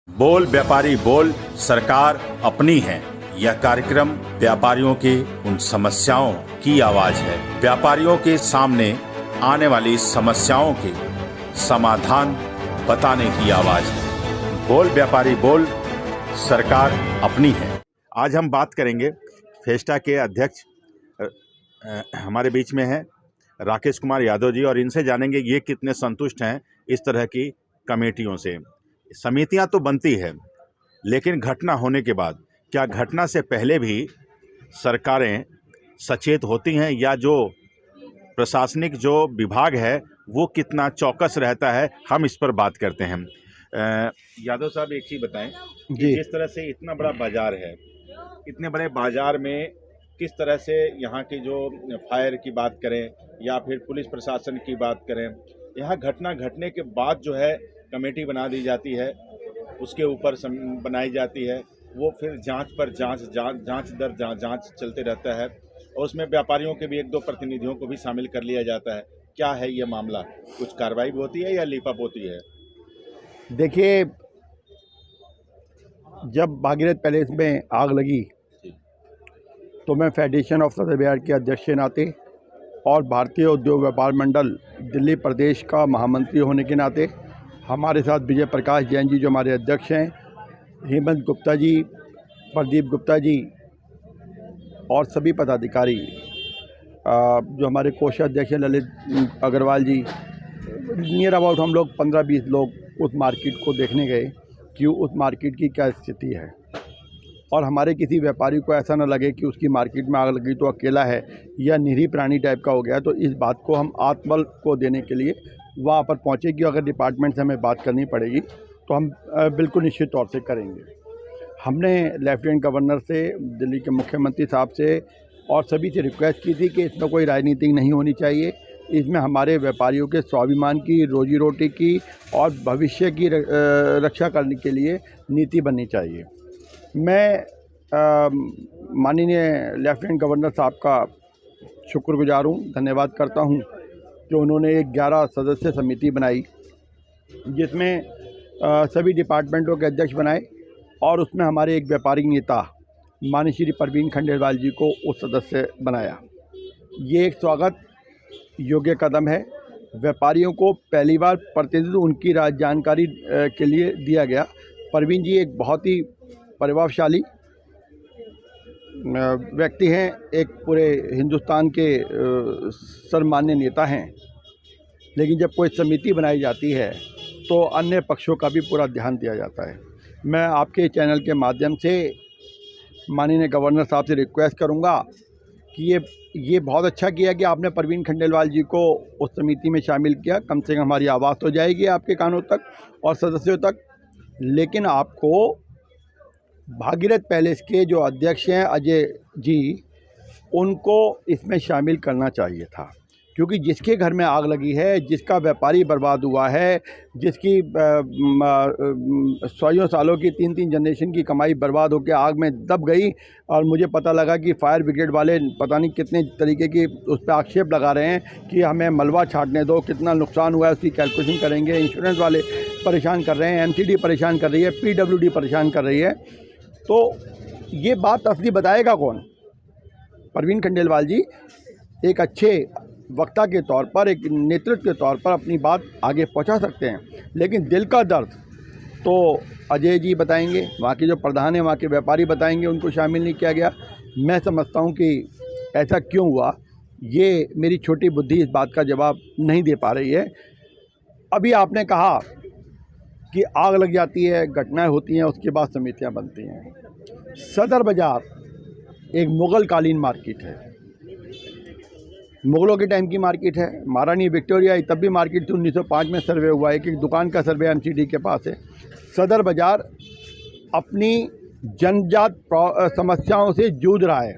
बोल व्यापारी बोल, सरकार अपनी है। यह कार्यक्रम व्यापारियों के उन समस्याओं की आवाज है। व्यापारियों के सामने आने वाली समस्याओं के समाधान बताने की आवाज है। बोल व्यापारी बोल, सरकार अपनी है। आज हम बात करेंगे फेस्टा के अध्यक्ष हमारे बीच में है राकेश कुमार यादव जी, और इनसे जानेंगे ये कितने संतुष्ट हैं इस तरह की कमेटियों से। समितियां तो बनती है, लेकिन घटना होने के बाद क्या घटना से पहले भी सरकारें सचेत होती हैं, या जो प्रशासनिक जो विभाग है वो कितना चौकस रहता है? हम इस पर बात करते हैं। यादव साहब, एक चीज़ बताएं कि जिस तरह से इतना बड़ा बाजार है, इतने बड़े बाजार में किस तरह से यहाँ की जो फायर की बात करें या फिर पुलिस प्रशासन की बात करें, यहाँ घटना घटने के बाद जो है कमेटी बना दी जाती है, उसके ऊपर बनाई जाती है, वो फिर जांच पर जांच चलते रहता है, और उसमें व्यापारियों के भी 1-2 प्रतिनिधियों को भी शामिल कर लिया जाता है। क्या है ये मामला? कुछ कार्रवाई भी होती है या लीपअप होती है? देखिए, जब भागीरथ पैलेस में आग लगी तो मैं फेडरेशन ऑफ सदर बिहार के अध्यक्ष के नाते और भारतीय उद्योग व्यापार मंडल दिल्ली प्रदेश का महामंत्री होने के नाते, हमारे साथ विजय प्रकाश जैन जी जो हमारे अध्यक्ष हैं, हेमंत गुप्ता जी, प्रदीप गुप्ता जी और सभी पदाधिकारी, जो हमारे कोषाध्यक्ष हैं ललित अग्रवाल जी, नियर अबाउट हम लोग 15-20 लोग उस मार्केट को देखने गए कि उस मार्केट की क्या स्थिति है, और हमारे किसी व्यापारी को ऐसा न लगे कि उसकी मार्केट में आग लगी तो अकेला है या निरीह प्राणी टाइप का हो गया। तो इस बात को हम आत्मबल को देने के लिए वहाँ पर पहुँचे कि अगर डिपार्टमेंट से हमें बात करनी पड़ेगी तो हम बिल्कुल निश्चित तौर से करेंगे। हमने लेफ्टिनेंट गवर्नर से, दिल्ली के मुख्यमंत्री साहब से और सभी से रिक्वेस्ट की थी कि इसमें कोई राजनीति नहीं होनी चाहिए, इसमें हमारे व्यापारियों के स्वाभिमान की, रोजी रोटी की और भविष्य की रक्षा करने के लिए नीति बननी चाहिए। मैं माननीय लेफ्टिनेंट गवर्नर साहब का शुक्रगुजार हूँ, धन्यवाद करता हूँ कि उन्होंने एक 11 सदस्य समिति बनाई जिसमें सभी डिपार्टमेंटों के अध्यक्ष बनाए, और उसमें हमारे एक व्यापारी नेता माननीय श्री परवीन खंडेलवाल जी को उस सदस्य बनाया। ये एक स्वागत योग्य कदम है। व्यापारियों को पहली बार प्रतिनिधित्व उनकी जानकारी के लिए दिया गया। परवीन जी एक बहुत ही प्रभावशाली व्यक्ति हैं, एक पूरे हिंदुस्तान के सर्वमान्य नेता हैं, लेकिन जब कोई समिति बनाई जाती है तो अन्य पक्षों का भी पूरा ध्यान दिया जाता है। मैं आपके चैनल के माध्यम से माननीय गवर्नर साहब से रिक्वेस्ट करूंगा कि ये बहुत अच्छा किया कि आपने परवीन खंडेलवाल जी को उस समिति में शामिल किया। कम से कम हमारी आवाज़ तो जाएगी आपके कानों तक और सदस्यों तक। लेकिन आपको भागीरथ पैलेस के जो अध्यक्ष हैं अजय जी, उनको इसमें शामिल करना चाहिए था, क्योंकि जिसके घर में आग लगी है, जिसका व्यापारी बर्बाद हुआ है, जिसकी 100 सालों की 3-3 जनरेशन की कमाई बर्बाद होकर आग में दब गई, और मुझे पता लगा कि फायर ब्रिगेड वाले पता नहीं कितने तरीके की उस पर आक्षेप लगा रहे हैं कि हमें मलबा छाटने दो, कितना नुकसान हुआ है उसकी कैलकुलेशन करेंगे। इंश्योरेंस वाले परेशान कर रहे हैं, एमसीडी परेशान कर रही है, पीडब्ल्यूडी परेशान कर रही है। तो ये बात असली बताएगा कौन? परवीन खंडेलवाल जी एक अच्छे वक्ता के तौर पर, एक नेतृत्व के तौर पर अपनी बात आगे पहुंचा सकते हैं, लेकिन दिल का दर्द तो अजय जी बताएंगे, वहाँ के जो प्रधान हैं वहाँ के व्यापारी बताएंगे, उनको शामिल नहीं किया गया। मैं समझता हूँ कि ऐसा क्यों हुआ, ये मेरी छोटी बुद्धि इस बात का जवाब नहीं दे पा रही है। अभी आपने कहा कि आग लग जाती है, घटनाएं होती हैं, उसके बाद समितियां बनती हैं। सदर बाज़ार एक मुग़ल कालीन मार्केट है, मुग़लों के टाइम की मार्केट है। महारानी विक्टोरिया तब भी मार्केट थी, 1905 में सर्वे हुआ है, एक दुकान का सर्वे एमसीडी के पास है। सदर बाज़ार अपनी जन्मजात समस्याओं से जूझ रहा है।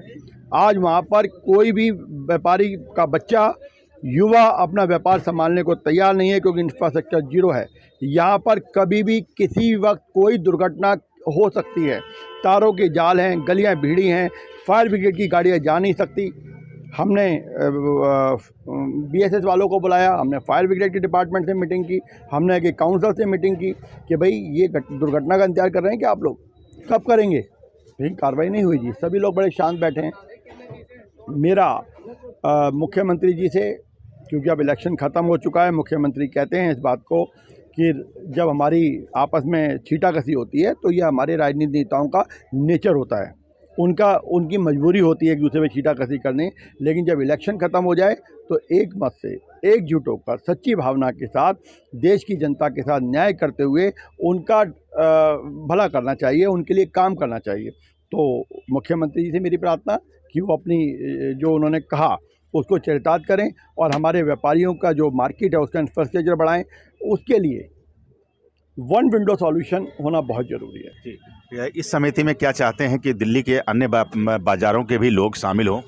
आज वहाँ पर कोई भी व्यापारी का बच्चा, युवा अपना व्यापार संभालने को तैयार नहीं है, क्योंकि इंफ्रास्ट्रक्चर जीरो है। यहाँ पर कभी भी किसी वक्त कोई दुर्घटना हो सकती है। तारों के जाल हैं, गलियाँ भीड़ी हैं, फायर ब्रिगेड की गाड़ियाँ जा नहीं सकती। हमने BSS वालों को बुलाया, हमने फायर ब्रिगेड के डिपार्टमेंट से मीटिंग की, हमने एक काउंसलर से मीटिंग की कि भाई ये दुर्घटना का इंतजार कर रहे हैं कि आप लोग कब करेंगे। लेकिन कार्रवाई नहीं हुई जी, सभी लोग बड़े शांत बैठे हैं। मेरा मुख्यमंत्री जी से, क्योंकि अब इलेक्शन ख़त्म हो चुका है, मुख्यमंत्री कहते हैं इस बात को कि जब हमारी आपस में छींटाकशी होती है तो ये हमारे राजनीतिक नेताओं का नेचर होता है, उनकी मजबूरी होती है एक दूसरे में छींटाकशी करने। लेकिन जब इलेक्शन ख़त्म हो जाए तो एक मत से एकजुट होकर सच्ची भावना के साथ देश की जनता के साथ न्याय करते हुए उनका भला करना चाहिए, उनके लिए काम करना चाहिए। तो मुख्यमंत्री जी से मेरी प्रार्थना कि वो अपनी जो उन्होंने कहा उसको चरितार्थ करें और हमारे व्यापारियों का जो मार्केट है उसका इंफ्रास्ट्रक्चर बढ़ाएं। उसके लिए वन विंडो सॉल्यूशन होना बहुत ज़रूरी है। इस समिति में क्या चाहते हैं कि दिल्ली के अन्य बाजारों के भी लोग शामिल हों?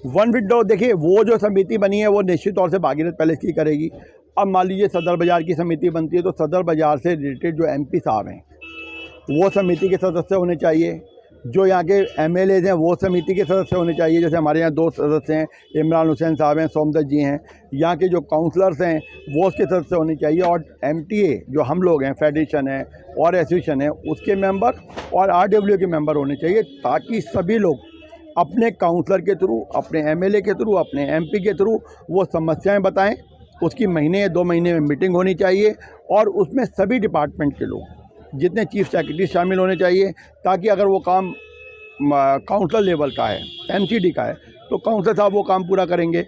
वन विंडो, देखिए वो जो समिति बनी है वो निश्चित तौर से भागीरथ पैलेस की करेगी। अब मान लीजिए सदर बाज़ार की समिति बनती है तो सदर बाज़ार से रिलेटेड जो MP साहब हैं वो समिति के सदस्य होने चाहिए, जो यहाँ के MLAs हैं वो समिति के सदस्य होने चाहिए। जैसे हमारे यहाँ 2 सदस्य हैं, इमरान हुसैन साहब हैं, सोमदत्त जी हैं। यहाँ के जो काउंसलर्स हैं वो उसके सदस्य होने चाहिए, और MTA जो हम लोग हैं, फेडरेशन है और एसोसिएशन है, उसके मेंबर और RWA के मेंबर होने चाहिए, ताकि सभी लोग अपने काउंसलर के थ्रू, अपने MLA के थ्रू, अपने MP के थ्रू वो समस्याएँ बताएँ। उसकी महीने या 2 महीने में मीटिंग होनी चाहिए और उसमें सभी डिपार्टमेंट के लोग, जितने चीफ सेक्रेटरी शामिल होने चाहिए, ताकि अगर वो काम काउंसलर लेवल का है, MCD का है, तो काउंसलर साहब वो काम पूरा करेंगे।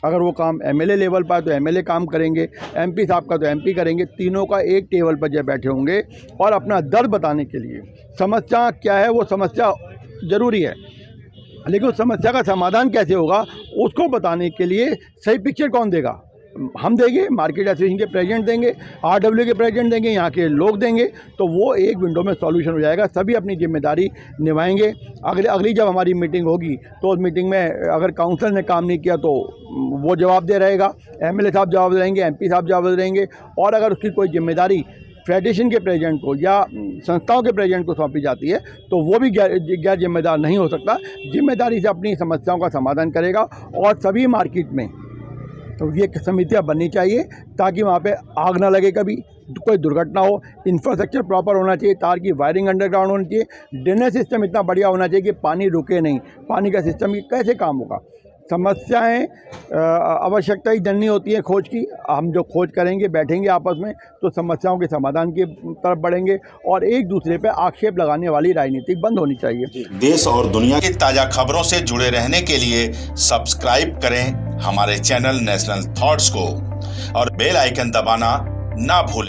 अगर वो काम MLA लेवल पर है तो MLA काम करेंगे, MP साहब का तो MP करेंगे। तीनों का एक टेबल पर जब बैठे होंगे और अपना दर्द बताने के लिए, समस्या क्या है वो समस्या ज़रूरी है, लेकिन उस समस्या का समाधान कैसे होगा उसको बताने के लिए सही पिक्चर कौन देगा? हम देंगे, मार्केट एसोसिएशन के प्रेसिडेंट देंगे, RWA के प्रेसिडेंट देंगे, यहाँ के लोग देंगे, तो वो एक विंडो में सॉल्यूशन हो जाएगा। सभी अपनी जिम्मेदारी निभाएंगे। अगली जब हमारी मीटिंग होगी तो उस मीटिंग में अगर काउंसलर ने काम नहीं किया तो वो जवाबदेह रहेगा, MLA साहब जवाब देंगे, MP साहब जवाब देंगे, और अगर उसकी कोई जिम्मेदारी फेडरेशन के प्रेसिडेंट को या संस्थाओं के प्रेसिडेंट को सौंपी जाती है तो वो भी गैर जिम्मेदार नहीं हो सकता। जिम्मेदारी से अपनी समस्याओं का समाधान करेगा। और सभी मार्केट में तो ये समितियाँ बननी चाहिए ताकि वहाँ पे आग ना लगे, कभी कोई दुर्घटना हो। इंफ्रास्ट्रक्चर प्रॉपर होना चाहिए, तार की वायरिंग अंडरग्राउंड होनी चाहिए, ड्रेनेज सिस्टम इतना बढ़िया होना चाहिए कि पानी रुके नहीं। पानी का सिस्टम कैसे काम होगा? समस्याएं आवश्यकता ही जननी होती है खोज की। हम जो खोज करेंगे, बैठेंगे आपस में, तो समस्याओं के समाधान की तरफ बढ़ेंगे और एक दूसरे पे आक्षेप लगाने वाली राजनीति बंद होनी चाहिए। देश और दुनिया की ताज़ा खबरों से जुड़े रहने के लिए सब्सक्राइब करें हमारे चैनल नेशनल थॉट्स को और बेल आइकन दबाना ना भूलें।